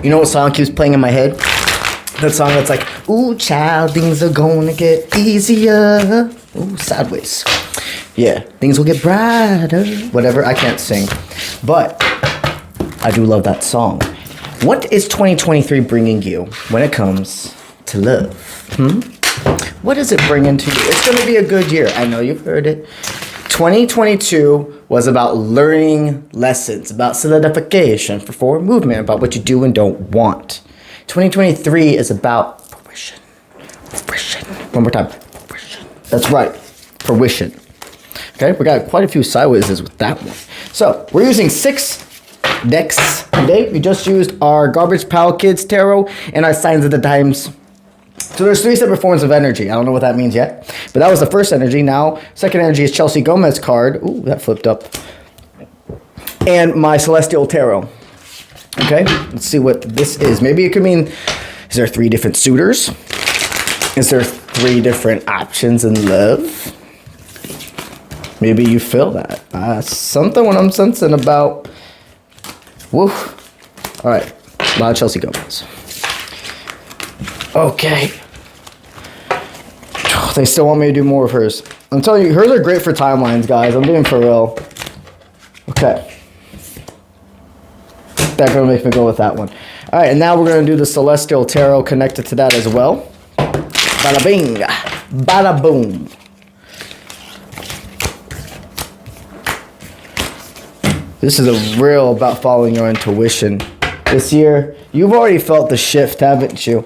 You know what song keeps playing in my head? That song that's like, ooh, child, things are gonna get easier. Ooh, sideways. Yeah, things will get brighter. Whatever, I can't sing. But I do love that song. What is 2023 bringing you when it comes to love? What is it bringing to you? It's going to be a good year. I know you've heard it. 2022 was about learning lessons, about solidification, for forward movement, about what you do and don't want. 2023 is about fruition. Fruition. One more time. Fruition. That's right. Fruition. Okay, we got quite a few sidewayses with that one. So, we're using 6 decks today. We just used our Garbage Pal Kids Tarot and our Signs of the Times. So there's 3 separate forms of energy. I don't know what that means yet. But that was the first energy. Now, second energy is Chelsea Gomez card. Ooh, that flipped up. And my Celestial Tarot. Okay, let's see what this is. Maybe it could mean, is there 3 different suitors? Is there 3 different options in love? Maybe you feel that. Something what I'm sensing about. Woo. All right, a lot of Chelsea Gomez. Okay. They still want me to do more of hers. I'm telling you, hers are great for timelines, guys. I'm doing for real. Okay. That's going to make me go with that one. All right, and now we're going to do the Celestial Tarot connected to that as well. Bada bing. Bada boom. This is a real about following your intuition. This year, you've already felt the shift, haven't you?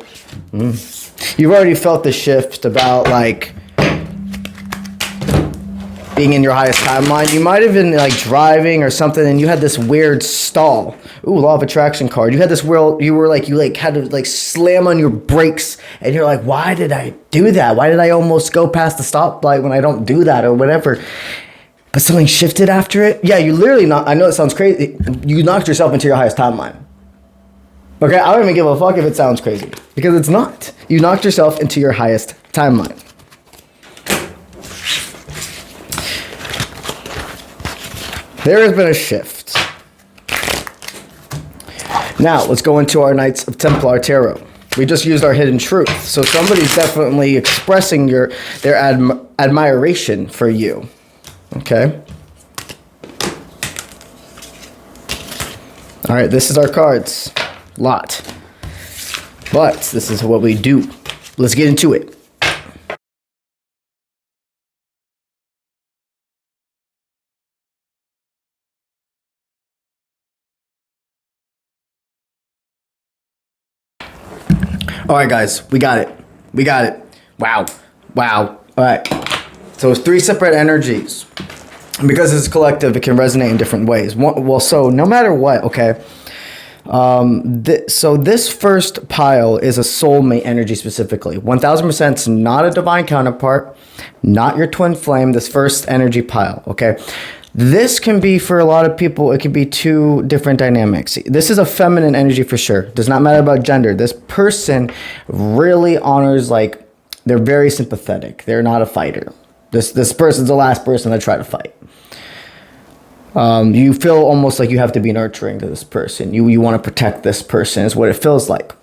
You've already felt the shift about, like, being in your highest timeline. You might have been, like, driving or something, and you had this weird stall. Ooh, Law of Attraction card. You had this weird, you had to, like, slam on your brakes, and you're like, why did I do that? Why did I almost go past the stoplight when I don't do that or whatever? But something shifted after it? Yeah, you literally, I know it sounds crazy. You knocked yourself into your highest timeline. Okay, I don't even give a fuck if it sounds crazy. Because it's not. You knocked yourself into your highest timeline. There has been a shift. Now, let's go into our Knights of Templar Tarot. We just used our Hidden Truth. So somebody's definitely expressing their admiration for you. Okay. All right, this is our cards. Lot. But this is what we do. Let's get into it. All right, guys, we got it. We got it. Wow. Wow. All right. So it's 3 separate energies. Because it's collective, it can resonate in different ways. So no matter what, okay. So this first pile is a soulmate energy specifically. 1000% is not a divine counterpart, not your twin flame, this first energy pile, okay? This can be, for a lot of people, it can be 2 different dynamics. This is a feminine energy for sure. Does not matter about gender. This person really honors, like, they're very sympathetic. They're not a fighter. This person's the last person to try to fight. You feel almost like you have to be nurturing to this person. You want to protect this person is what it feels like.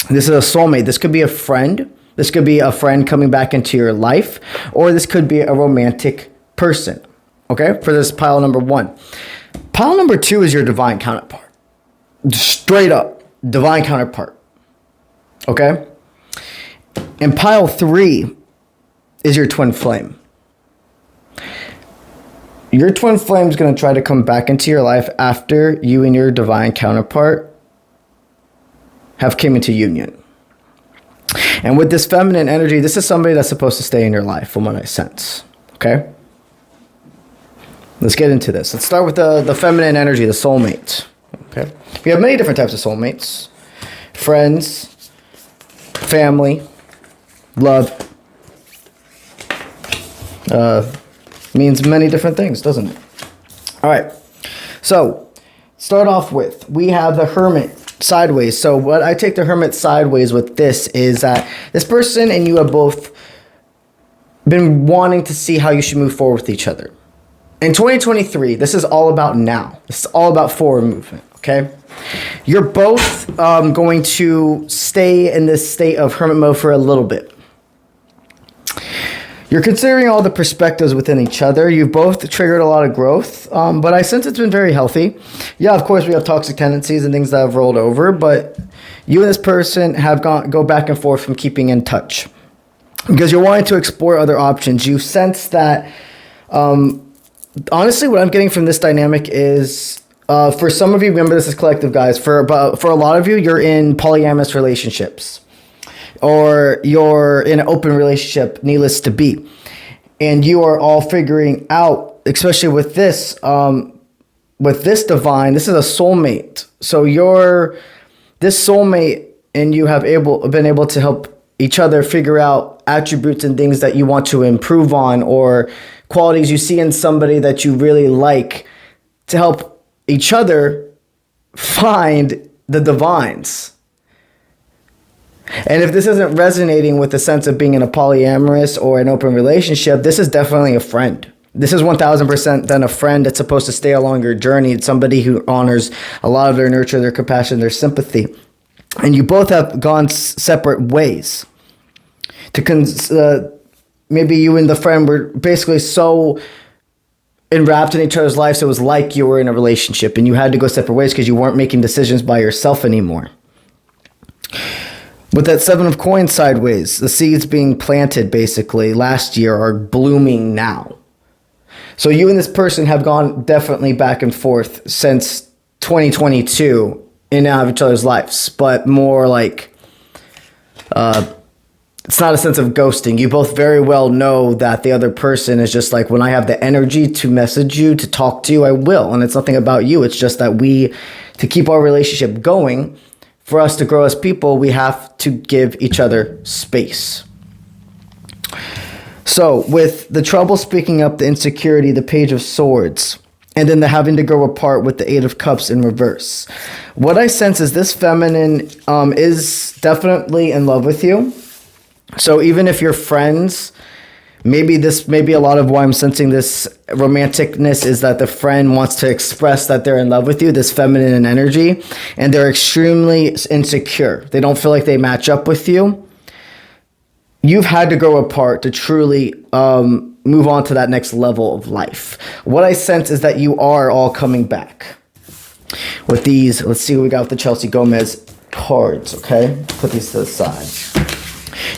This is a soulmate. This could be a friend. This could be a friend coming back into your life. Or this could be a romantic person. Okay? For this pile number 1. Pile number 2 is your divine counterpart. Straight up. Divine counterpart. Okay? And pile 3 is your twin flame. Your twin flame is going to try to come back into your life after you and your divine counterpart have came into union. And with this feminine energy, this is somebody that's supposed to stay in your life, from what I sense. Okay? Let's get into this. Let's start with the feminine energy, the soulmate. Okay? We have many different types of soulmates. Friends, family, love. Means many different things, doesn't it? All right. So, start off with, we have the Hermit sideways. So, what I take the Hermit sideways with this is that this person and you have both been wanting to see how you should move forward with each other. In 2023, this is all about now. This is all about forward movement, okay? You're both going to stay in this state of hermit mode for a little bit. You're considering all the perspectives within each other. You've both triggered a lot of growth, but I sense it's been very healthy. Yeah, of course, we have toxic tendencies and things that have rolled over, but you and this person have go back and forth from keeping in touch because you're wanting to explore other options. You sense that, honestly, what I'm getting from this dynamic is, for some of you, remember this is collective, guys. For a lot of you, you're in polyamorous relationships, or you're in an open relationship, needless to be, and you are all figuring out, especially with this divine. This is a soulmate, so this soulmate and you have been able to help each other figure out attributes and things that you want to improve on, or qualities you see in somebody that you really like, to help each other find the divines. And if this isn't resonating with the sense of being in a polyamorous or an open relationship, this is definitely a friend. This is 1000% then a friend that's supposed to stay along your journey. It's somebody who honors a lot of their nurture, their compassion, their sympathy. And you both have gone separate ways. Maybe you and the friend were basically so enwrapped in each other's lives, it was like you were in a relationship and you had to go separate ways because you weren't making decisions by yourself anymore. With that 7 of coins sideways, the seeds being planted basically last year are blooming now. So you and this person have gone definitely back and forth since 2022 in and out of each other's lives, but more like, it's not a sense of ghosting. You both very well know that the other person is just like, when I have the energy to message you, to talk to you, I will. And it's nothing about you. It's just that to keep our relationship going, for us to grow as people, we have to give each other space. So with the trouble speaking up, the insecurity, the Page of Swords, and then the having to grow apart with the 8 of Cups in reverse, what I sense is this feminine is definitely in love with you. So even if you're friends, maybe a lot of why I'm sensing this romanticness is that the friend wants to express that they're in love with you, this feminine energy, and they're extremely insecure. They don't feel like they match up with you. You've had to grow apart to truly move on to that next level of life. What I sense is that you are all coming back. With these, let's see what we got with the Chelsea Gomez cards, okay? Put these to the side.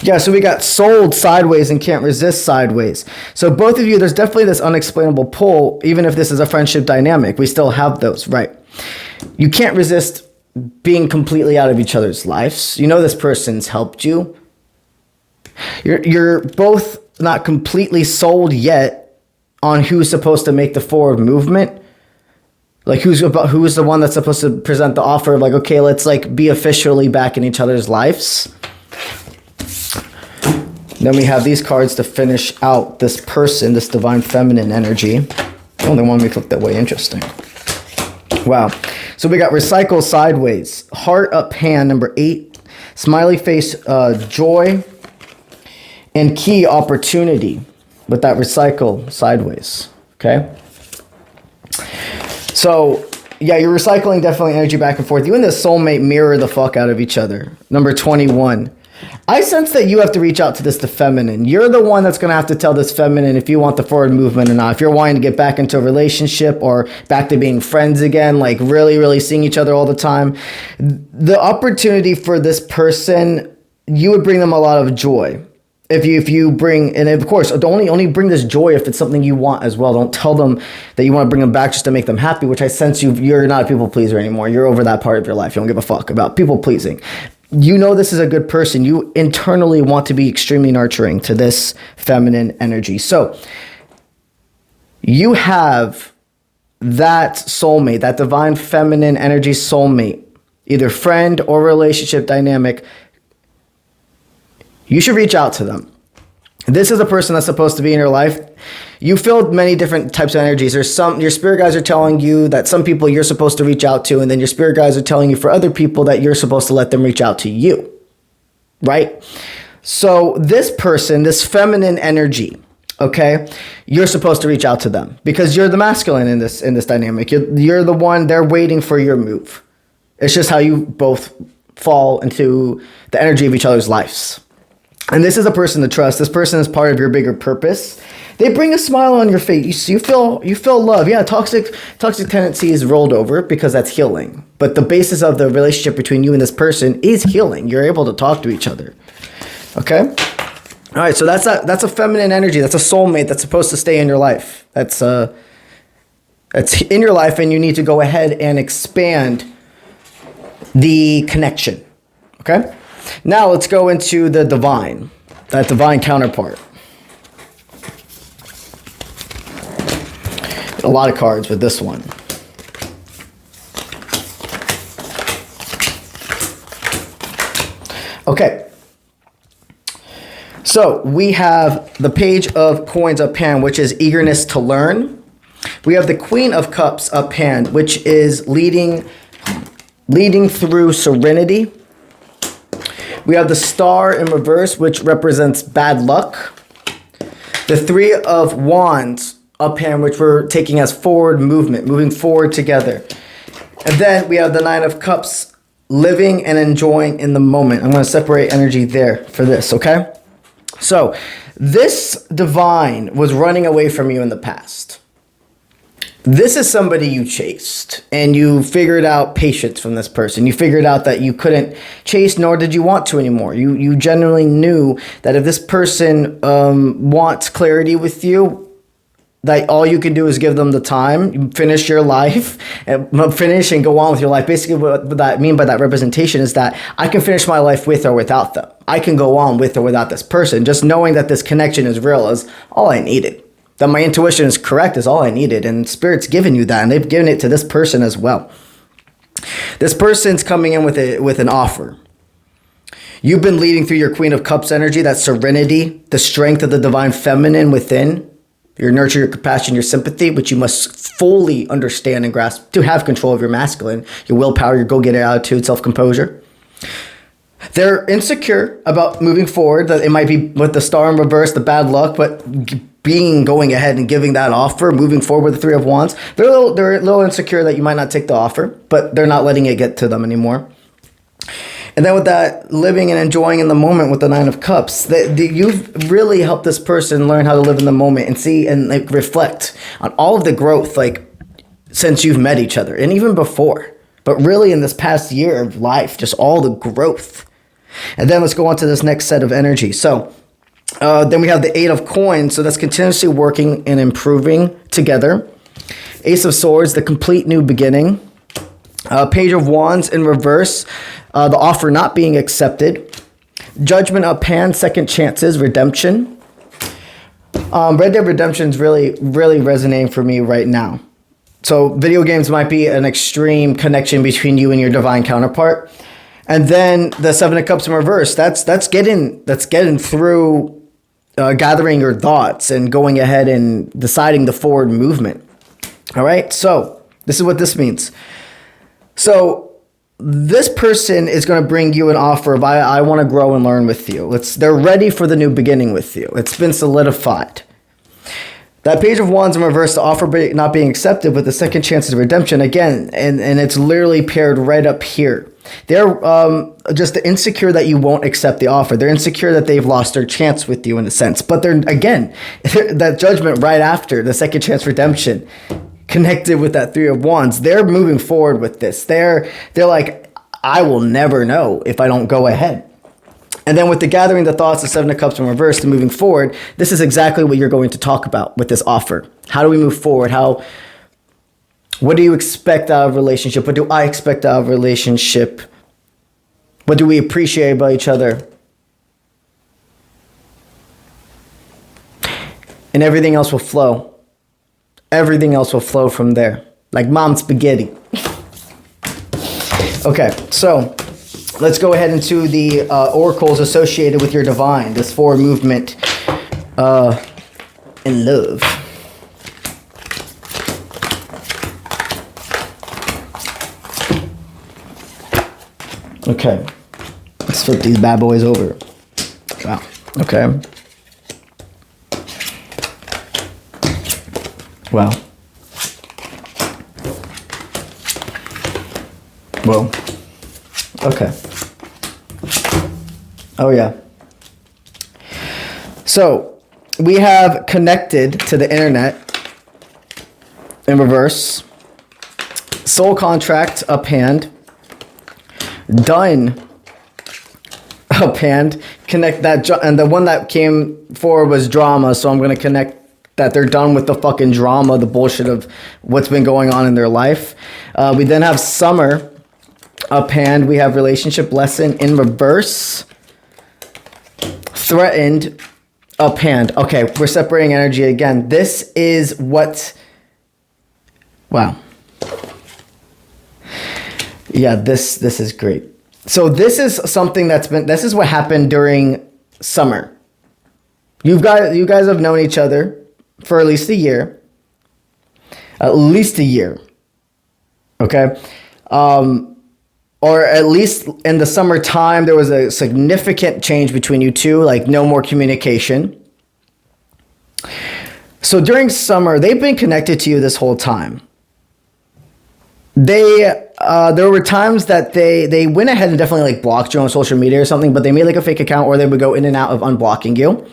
Yeah, so we got sold sideways and can't resist sideways. So both of you, there's definitely this unexplainable pull, even if this is a friendship dynamic. We still have those, right? You can't resist being completely out of each other's lives. You know this person's helped you. You're both not completely sold yet on who's supposed to make the forward movement. Like who's the one that's supposed to present the offer of like, okay, let's like be officially back in each other's lives. Then we have these cards to finish out this person, this divine feminine energy. Oh, they want me to look that way. Interesting. Wow. So we got recycle sideways, heart up hand, number 8, smiley face, joy, and key opportunity with that recycle sideways. Okay. So yeah, you're recycling definitely energy back and forth. You and this soulmate mirror the fuck out of each other. Number 21. I sense that you have to reach out to the feminine. You're the one that's going to have to tell this feminine if you want the forward movement or not. If you're wanting to get back into a relationship or back to being friends again, like really, really seeing each other all the time. The opportunity for this person, you would bring them a lot of joy. If you bring, and of course, only bring this joy if it's something you want as well. Don't tell them that you want to bring them back just to make them happy, which I sense you're not a people pleaser anymore. You're over that part of your life. You don't give a fuck about people pleasing. You know this is a good person. You internally want to be extremely nurturing to this feminine energy. So you have that soulmate, that divine feminine energy soulmate, either friend or relationship dynamic. You should reach out to them. This is a person that's supposed to be in your life. You filled many different types of energies. There's your spirit guides are telling you that some people you're supposed to reach out to, and then your spirit guides are telling you for other people that you're supposed to let them reach out to you, right? So this person, this feminine energy, okay, you're supposed to reach out to them because you're the masculine in this dynamic. You're the one, they're waiting for your move. It's just how you both fall into the energy of each other's lives. And this is a person to trust. This person is part of your bigger purpose. They bring a smile on your face. You feel love. Yeah, toxic tendency is rolled over because that's healing. But the basis of the relationship between you and this person is healing. You're able to talk to each other. Okay? All right, so that's a feminine energy. That's a soulmate that's supposed to stay in your life. That's in your life, and you need to go ahead and expand the connection. Okay? Now let's go into the divine, that divine counterpart. A lot of cards with this one. Okay. So we have the Page of Coins up hand, which is eagerness to learn. We have the Queen of Cups up hand, which is leading through serenity. We have the Star in reverse, which represents bad luck. The Three of Wands up hand, which we're taking as forward movement, moving forward together. And then we have the Nine of Cups, living and enjoying in the moment. I'm going to separate energy there for this, okay? So this divine was running away from you in the past. This is somebody you chased, and you figured out patience from this person. You figured out that you couldn't chase, nor did you want to anymore. You genuinely knew that if this person wants clarity with you, that all you can do is give them the time, you finish your life, and finish and go on with your life. Basically, what I mean by that representation is that I can finish my life with or without them. I can go on with or without this person. Just knowing that this connection is real is all I needed. That my intuition is correct is all I needed. And Spirit's given you that, and they've given it to this person as well. This person's coming in with an offer. You've been leading through your Queen of Cups energy, that serenity, the strength of the divine feminine within, your nurture, your compassion, your sympathy, which you must fully understand and grasp to have control of your masculine, your willpower, your go-getter attitude, self-composure. They're insecure about moving forward. That it might be with the Star in reverse, the bad luck, but going ahead and giving that offer, moving forward with the Three of Wands. They're a little insecure that you might not take the offer, but they're not letting it get to them anymore. And then with that living and enjoying in the moment with the Nine of Cups, you've really helped this person learn how to live in the moment and see and reflect on all of the growth, since you've met each other and even before, but really in this past year of life, just all the growth. And then let's go on to this next set of energy. So then we have the Eight of Coins. So that's continuously working and improving together. Ace of Swords, the complete new beginning. Page of Wands in reverse, the offer not being accepted. Judgment up hand, second chances, redemption. Red Dead Redemption is really, really resonating for me right now. So video games might be an extreme connection between you and your divine counterpart. And then the Seven of Cups in reverse, that's getting through gathering your thoughts and going ahead and deciding the forward movement. All right, so this is what this means. So this person is going to bring you an offer of, I want to grow and learn with you. They're ready for the new beginning with you. It's been solidified. That Page of Wands in reverse, the offer not being accepted with the second chance of redemption again, and it's literally paired right up here. They're just insecure that you won't accept the offer. They're insecure that they've lost their chance with you in a sense. But they're that judgment right after the second chance redemption, connected with that Three of Wands. They're moving forward with this. They're like, I will never know if I don't go ahead. And then with the gathering the thoughts, the Seven of Cups in reverse, and moving forward, this is exactly what you're going to talk about with this offer. How do we move forward? What do you expect out of a relationship? What do I expect out of a relationship? What do we appreciate about each other? And everything else will flow. Everything else will flow from there. Like mom spaghetti. Okay, so let's go ahead into the oracles associated with your divine, this forward movement in love. Okay, let's flip these bad boys over. Wow, okay. Wow. Well, okay. Oh, yeah. So, we have connected to the internet in reverse. Soul contract up hand. Done up hand. Connect that, and the one that came forward was drama, so I'm going to connect that they're done with the fucking drama, the bullshit of what's been going on in their life. We then have summer up hand. We have relationship lesson in reverse. Threatened up hand. Okay, we're separating energy again. This is what... Wow. Yeah, this is great. So this is something this is what happened during summer. You guys have known each other for at least a year. At least a year. Okay? Or at least in the summertime, there was a significant change between you two, like no more communication. So during summer, they've been connected to you this whole time. There were times that they went ahead and definitely like blocked you on social media or something, but they made like a fake account, or they would go in and out of unblocking you.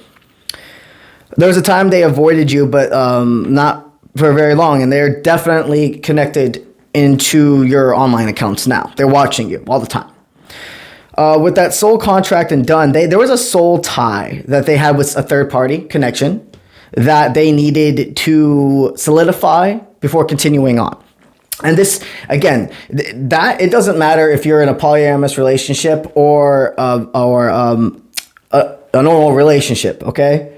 There was a time they avoided you, but not for very long, and they're definitely connected into your online accounts now. They're watching you all the time. With that soul contract and done, there was a soul tie that they had with a third party connection that they needed to solidify before continuing on. And this, again, that it doesn't matter if you're in a polyamorous relationship or a normal relationship, okay?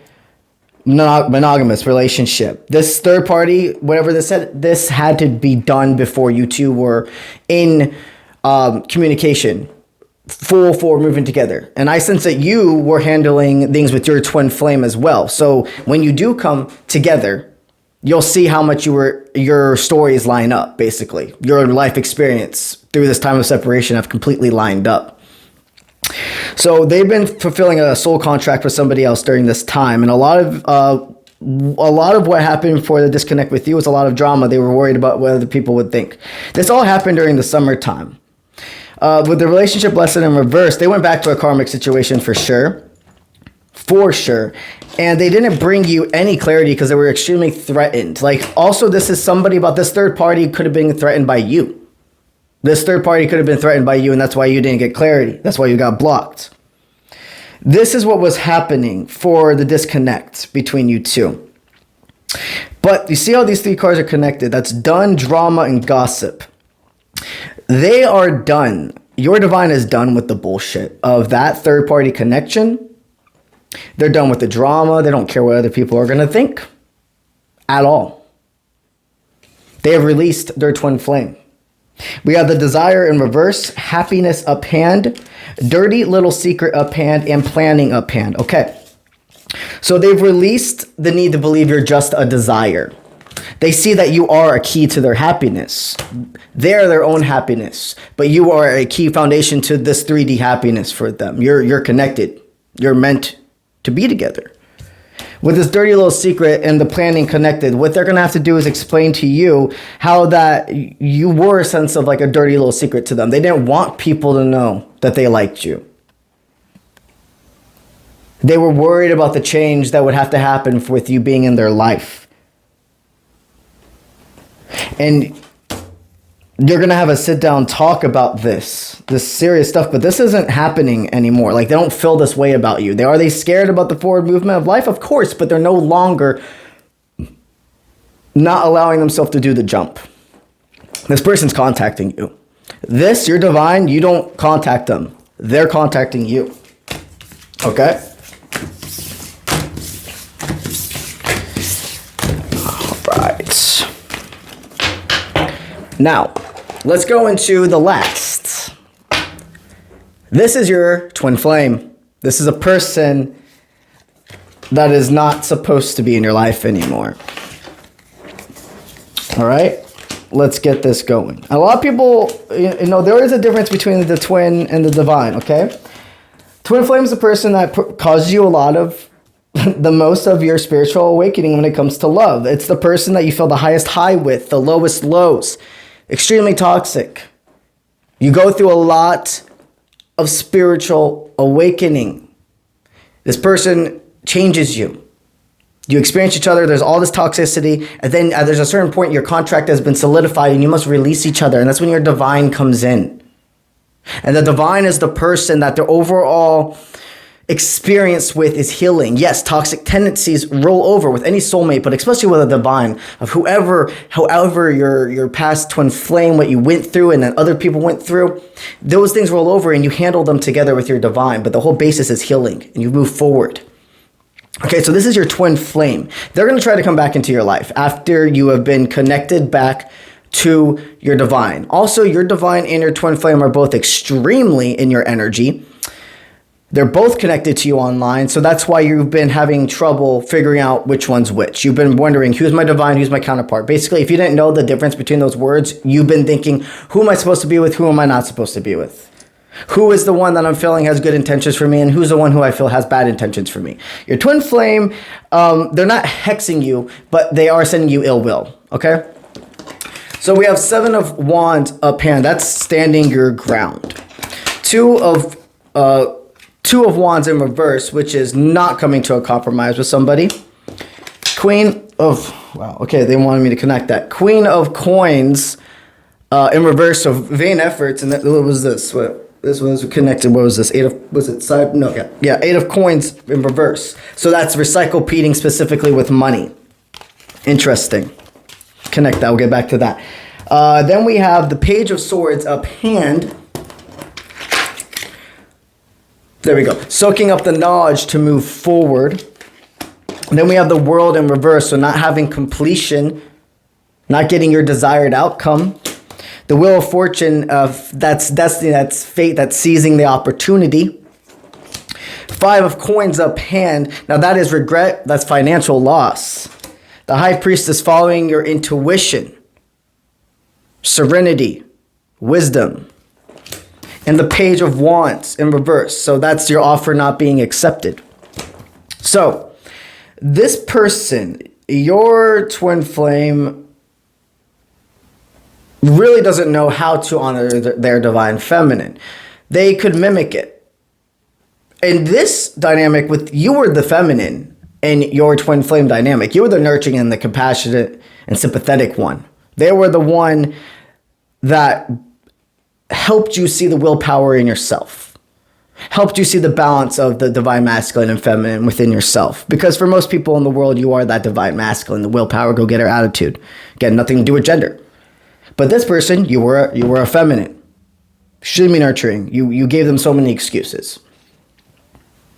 Monogamous relationship. This third party, whatever this said, this had to be done before you two were in communication, full forward moving together. And I sense that you were handling things with your twin flame as well. So when you do come together, you'll see how much your stories line up, basically. Your life experience through this time of separation have completely lined up. So they've been fulfilling a soul contract with somebody else during this time. And a lot of what happened for the disconnect with you was a lot of drama. They were worried about what other people would think. This all happened during the summertime. With the relationship lesson in reverse, they went back to a karmic situation for sure. For sure. And they didn't bring you any clarity because they were extremely threatened. Like, also, this is somebody about this third party could have been threatened by you. This third party could have been threatened by you, and that's why you didn't get clarity. That's why you got blocked. This is what was happening for the disconnect between you two. But you see how these three cards are connected? That's done, drama, and gossip. They are done. Your divine is done with the bullshit of that third party connection. They're done with the drama. They don't care what other people are going to think at all. They have released their twin flame. We have the desire in reverse, happiness up hand, dirty little secret up hand, and planning up hand. Okay. So they've released the need to believe you're just a desire. They see that you are a key to their happiness. They're their own happiness, but you are a key foundation to this 3D happiness for them. You're connected. You're meant to be together. With this dirty little secret and the planning connected, what they're going to have to do is explain to you how that you were a sense of like a dirty little secret to them. They didn't want people to know that they liked you. They were worried about the change that would have to happen with you being in their life. And you're going to have a sit down talk about this serious stuff, but this isn't happening anymore. Like, they don't feel this way about you. Are they scared about the forward movement of life? Of course, but they're no longer not allowing themselves to do the jump. This person's contacting you. Your divine, you don't contact them. They're contacting you. Okay? All right. Now, let's go into the last. This is your twin flame. This is a person that is not supposed to be in your life anymore. All right, let's get this going. A lot of people, there is a difference between the twin and the divine, okay? Twin flame is a person that causes you a lot of the most of your spiritual awakening when it comes to love. It's the person that you feel the highest high with, the lowest lows. Extremely toxic. You go through a lot of spiritual awakening. This person changes you. You experience each other, there's all this toxicity, and then there's a certain point your contract has been solidified and you must release each other, and that's when your divine comes in. And the divine is the person that their overall experience with is healing. Yes, toxic tendencies roll over with any soulmate, but especially with a divine, of however your past twin flame, what you went through and then other people went through, those things roll over and you handle them together with your divine, but the whole basis is healing and you move forward. Okay, so this is your twin flame. They're going to try to come back into your life after you have been connected back to your divine. Also, your divine and your twin flame are both extremely in your energy. They're both connected to you online, so that's why you've been having trouble figuring out which one's which. You've been wondering, who's my divine, who's my counterpart? Basically, if you didn't know the difference between those words, you've been thinking, who am I supposed to be with, who am I not supposed to be with? Who is the one that I'm feeling has good intentions for me, and who's the one who I feel has bad intentions for me? Your twin flame, they're not hexing you, but they are sending you ill will, okay? So we have 7 of Wands up hand. That's standing your ground. 2 of Wands in reverse, which is not coming to a compromise with somebody. Queen of, wow, okay, they wanted me to connect that. Queen of Coins in reverse, so vain efforts, and what was this? This was connected, what was this? 8 of, was it side? No, yeah, 8 of Coins in reverse. So that's recyclepeating specifically with money. Interesting. Connect that, we'll get back to that. Then we have the Page of Swords up hand. There we go. Soaking up the knowledge to move forward. And then we have the World in reverse, so not having completion, not getting your desired outcome. The Wheel of Fortune, that's destiny, that's fate, that's seizing the opportunity. 5 of Coins up hand. Now that is regret, that's financial loss. The High Priestess, following your intuition, serenity, wisdom. And the Page of Wands in reverse. So that's your offer not being accepted. So this person, your twin flame, really doesn't know how to honor their divine feminine. They could mimic it. In this dynamic with you were the feminine in your twin flame dynamic. You were the nurturing and the compassionate and sympathetic one. They were the one that helped you see the willpower in yourself, helped you see the balance of the divine masculine and feminine within yourself. Because for most people in the world, you are that divine masculine, the willpower, go-getter attitude. Again, nothing to do with gender. But this person, you were a feminine, extremely nurturing. You gave them so many excuses.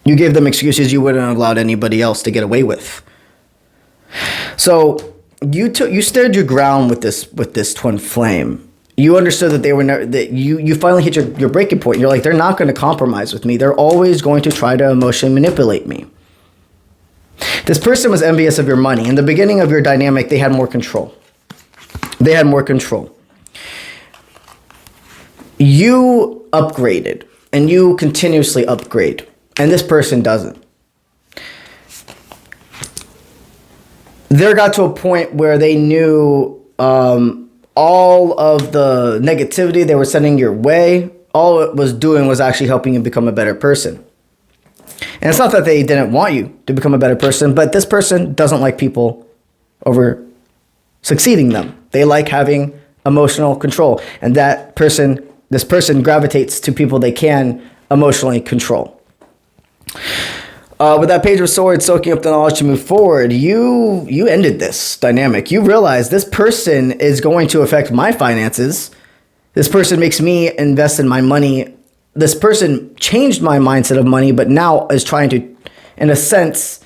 You gave them excuses you wouldn't have allowed anybody else to get away with. So you stood your ground with this twin flame. You understood that they were that you finally hit your breaking point. You're like, they're not going to compromise with me. They're always going to try to emotionally manipulate me. This person was envious of your money. In the beginning of your dynamic, they had more control. They had more control. You upgraded, and you continuously upgrade, and this person doesn't. There got to a point where they knew all of the negativity they were sending your way, all it was doing was actually helping you become a better person. And it's not that they didn't want you to become a better person, but this person doesn't like people over succeeding them. They like having emotional control. And this person gravitates to people they can emotionally control. With that Page of Swords, soaking up the knowledge to move forward, you ended this dynamic. You realize this person is going to affect my finances. This person makes me invest in my money. This person changed my mindset of money, but now is trying to, in a sense,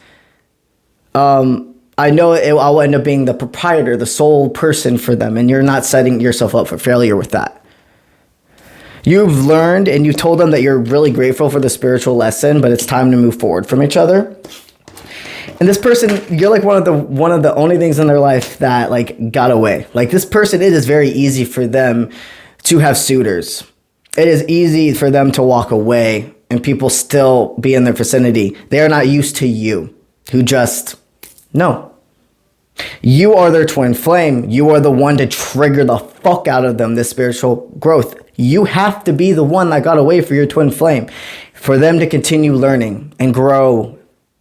I know I will end up being the proprietor, the sole person for them, and you're not setting yourself up for failure with that. You've learned and you told them that you're really grateful for the spiritual lesson, but it's time to move forward from each other. And this person, you're like one of the only things in their life that like got away. Like this person, it is very easy for them to have suitors. It is easy for them to walk away and people still be in their vicinity. They are not used to you. who just, no. You are their twin flame. You are the one to trigger the fuck out of them, this spiritual growth. You have to be the one that got away for your twin flame, for them to continue learning and grow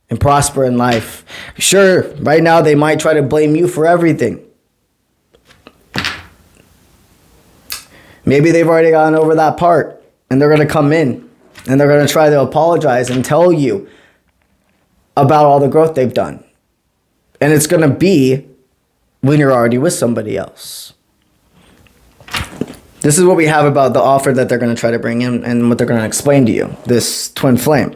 and prosper in life. Sure, right now they might try to blame you for everything. Maybe they've already gotten over that part, and they're going to come in and they're going to try to apologize and tell you about all the growth they've done. And it's going to be when you're already with somebody else. This is what we have about the offer that they're going to try to bring in and what they're going to explain to you, this twin flame.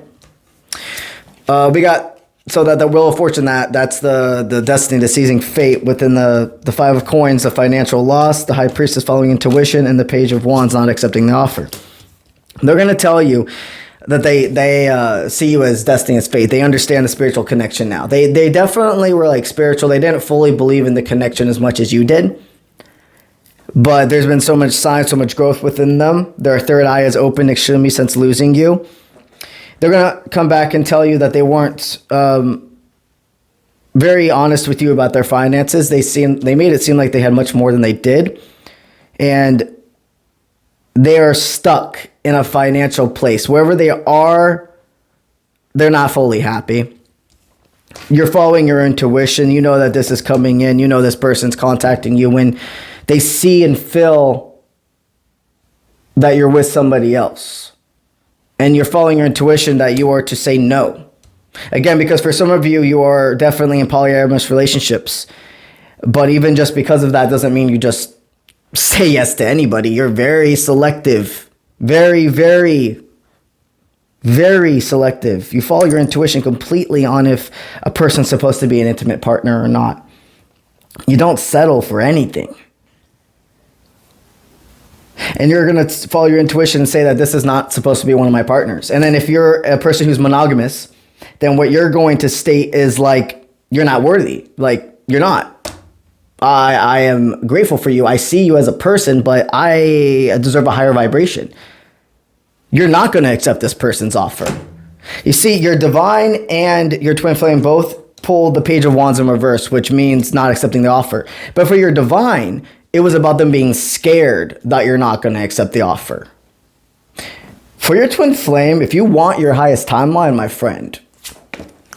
We got, so that the Wheel of Fortune, that's the destiny, the seizing fate within the Five of Coins, the financial loss, the High Priestess following intuition, and the Page of Wands not accepting the offer. They're going to tell you that they see you as destiny, as fate. They understand the spiritual connection now. They definitely were like spiritual. They didn't fully believe in the connection as much as you did. But there's been so much sign, so much growth within them. Their third eye is open extremely since losing you. They're going to come back and tell you that they weren't very honest with you about their finances. They made it seem like they had much more than they did. And they are stuck in a financial place. Wherever they are, they're not fully happy. You're following your intuition. You know that this is coming in. You know this person's contacting you when they see and feel that you're with somebody else. And you're following your intuition that you are to say no. Again, because for some of you, you are definitely in polyamorous relationships. But even just because of that doesn't mean you just say yes to anybody. You're very selective. Very, very, very selective. You follow your intuition completely on if a person's supposed to be an intimate partner or not. You don't settle for anything. And you're going to follow your intuition and say that this is not supposed to be one of my partners. And then if you're a person who's monogamous, then what you're going to state is like, you're not worthy. Like, you're not. I am grateful for you. I see you as a person, but I deserve a higher vibration. You're not going to accept this person's offer. You see, your divine and your twin flame both pulled the Page of Wands in reverse, which means not accepting the offer. But for your divine, it was about them being scared that you're not going to accept the offer. For your twin flame, if you want your highest timeline, my friend,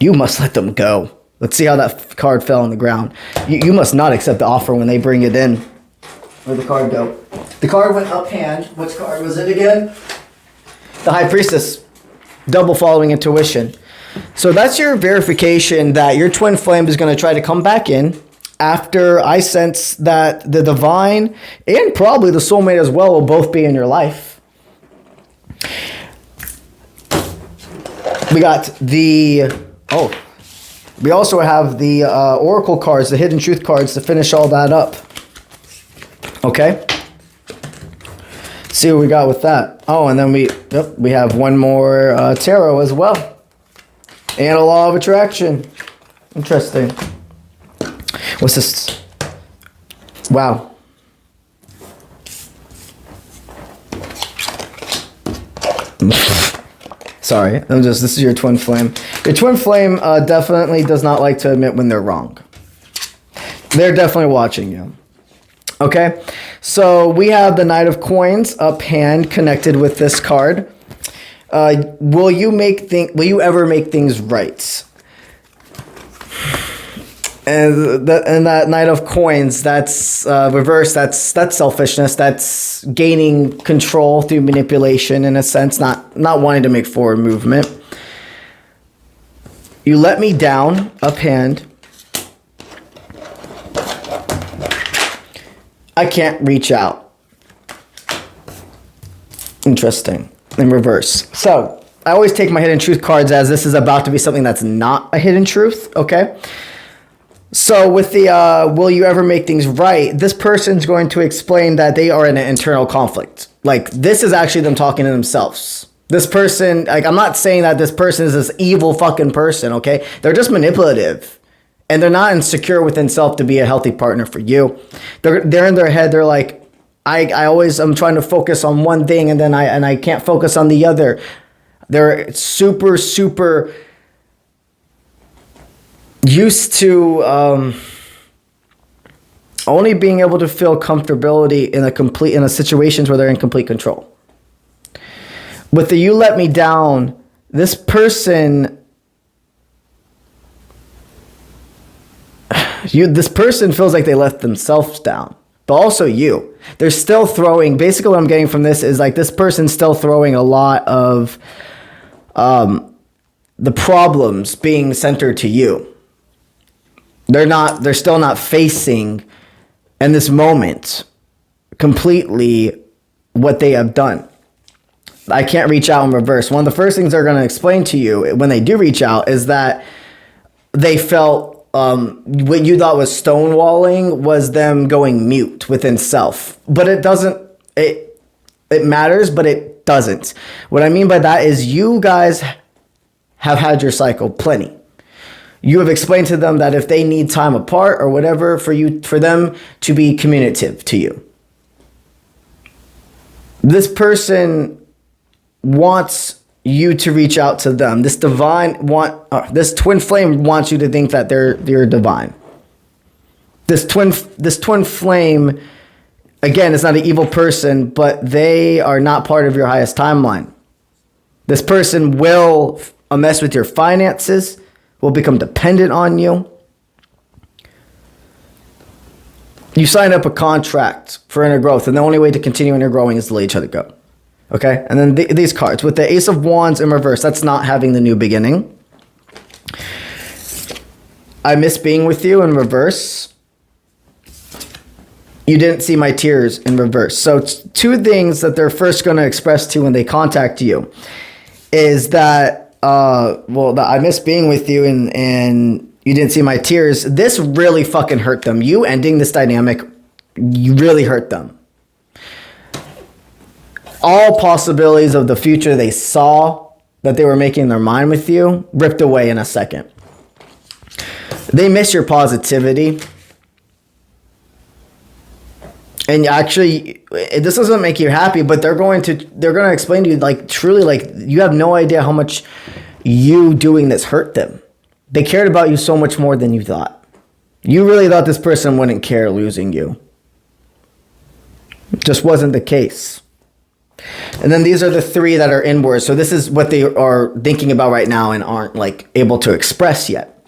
you must let them go. Let's see how that card fell on the ground. You must not accept the offer when they bring it in. Where'd the card go? The card went up hand. Which card was it again? The High Priestess. Double following intuition. So that's your verification that your twin flame is going to try to come back in after I sense that the divine and probably the soulmate as well will both be in your life. We got the... we also have the Oracle cards, the Hidden Truth cards to finish all that up. Okay? Let's see what we got with that. Oh, and then we have one more tarot as well. And a law of attraction. Interesting. What's this? Wow. Sorry, this is your twin flame. Your twin flame definitely does not like to admit when they're wrong. They're definitely watching you. Okay, so we have the Knight of Coins up hand connected with this card. Will you ever make things right? And that Knight of Coins, that's reverse. That's selfishness. That's gaining control through manipulation, in a sense, not wanting to make forward movement. You let me down, up hand. I can't reach out. Interesting. In reverse. So I always take my hidden truth cards as this is about to be something that's not a hidden truth. Okay. So with the will you ever make things right, this person's going to explain that they are in an internal conflict. Like, this is actually them talking to themselves. This person, like, I'm not saying that this person is this evil fucking person, okay? They're just manipulative. And they're not insecure within self to be a healthy partner for you. They're in their head, they're like, I'm trying to focus on one thing and then I can't focus on the other. They're super, super used to only being able to feel comfortability in a situations where they're in complete control. With the "you let me down," this person feels like they let themselves down, but also you. They're still throwing, basically what I'm getting from this is like this person's still throwing a lot of the problems being centered to you. They're still not facing in this moment completely what they have done. I can't reach out in reverse. One of the first things they're going to explain to you when they do reach out is that they felt what you thought was stonewalling was them going mute within self. But it doesn't, it matters, but it doesn't. What I mean by that is you guys have had your cycle plenty. You have explained to them that if they need time apart or whatever, for them to be communicative to you. This person wants you to reach out to them. This twin flame wants you to think that you're divine. This twin flame, again, is not an evil person, but they are not part of your highest timeline. This person will mess with your finances, will become dependent on you. You sign up a contract for inner growth, and the only way to continue inner growing is to let each other go. Okay? And then these cards. With the Ace of Wands in reverse, that's not having the new beginning. I miss being with you in reverse. You didn't see my tears in reverse. So two things that they're first going to express to you when they contact you is that, I miss being with you and you didn't see my tears. This really fucking hurt them. You ending this dynamic, you really hurt them. All possibilities of the future they saw that they were making in their mind with you ripped away in a second. They miss your positivity. And actually, this doesn't make you happy, but they're going to explain to you, like, truly, like, you have no idea how much you doing this hurt them. They cared about you so much more than you thought. You really thought this person wouldn't care losing you. It just wasn't the case. And then these are the three that are inward. So this is what they are thinking about right now and aren't like able to express yet.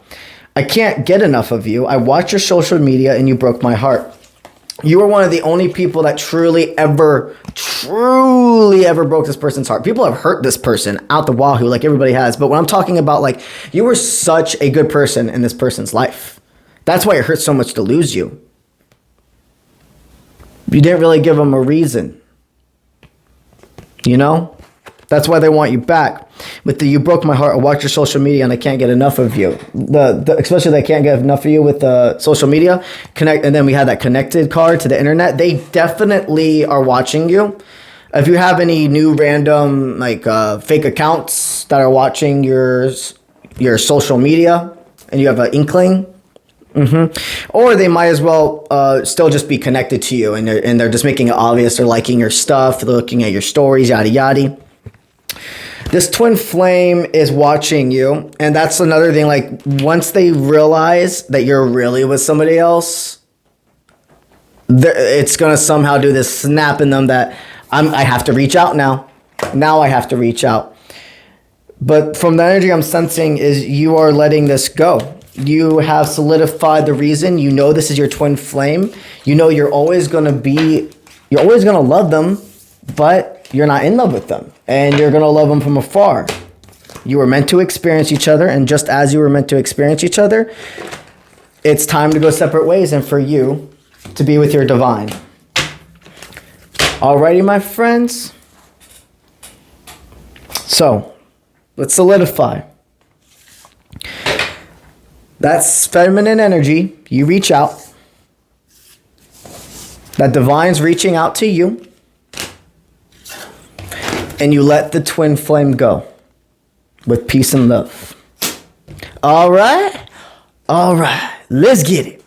I can't get enough of you. I watch your social media and you broke my heart. You are one of the only people that truly ever broke this person's heart. People have hurt this person out the wahoo, like everybody has. But when I'm talking about, like, you were such a good person in this person's life. That's why it hurts so much to lose you. You didn't really give them a reason. You know? That's why they want you back. With the "you broke my heart," I watch your social media and I can't get enough of you. Especially they can't get enough of you with the social media. And then we had that connected card to the internet. They definitely are watching you. If you have any new random fake accounts that are watching your social media and you have an inkling, or they might as well still just be connected to you and they're just making it obvious they're liking your stuff, they're looking at your stories, yada yada. This twin flame is watching you, and that's another thing. Like, once they realize that you're really with somebody else, it's gonna somehow do this snap in them that I have to reach out now. Now I have to reach out. But from the energy I'm sensing is you are letting this go. You have solidified the reason. You know this is your twin flame. You know you're always gonna love them, but you're not in love with them. And you're gonna love them from afar. You were meant to experience each other, and just as you were meant to experience each other, it's time to go separate ways and for you to be with your divine. Alrighty, my friends. So, let's solidify. That's feminine energy. You reach out. That divine's reaching out to you. And you let the twin flame go with peace and love. All right. Let's get it.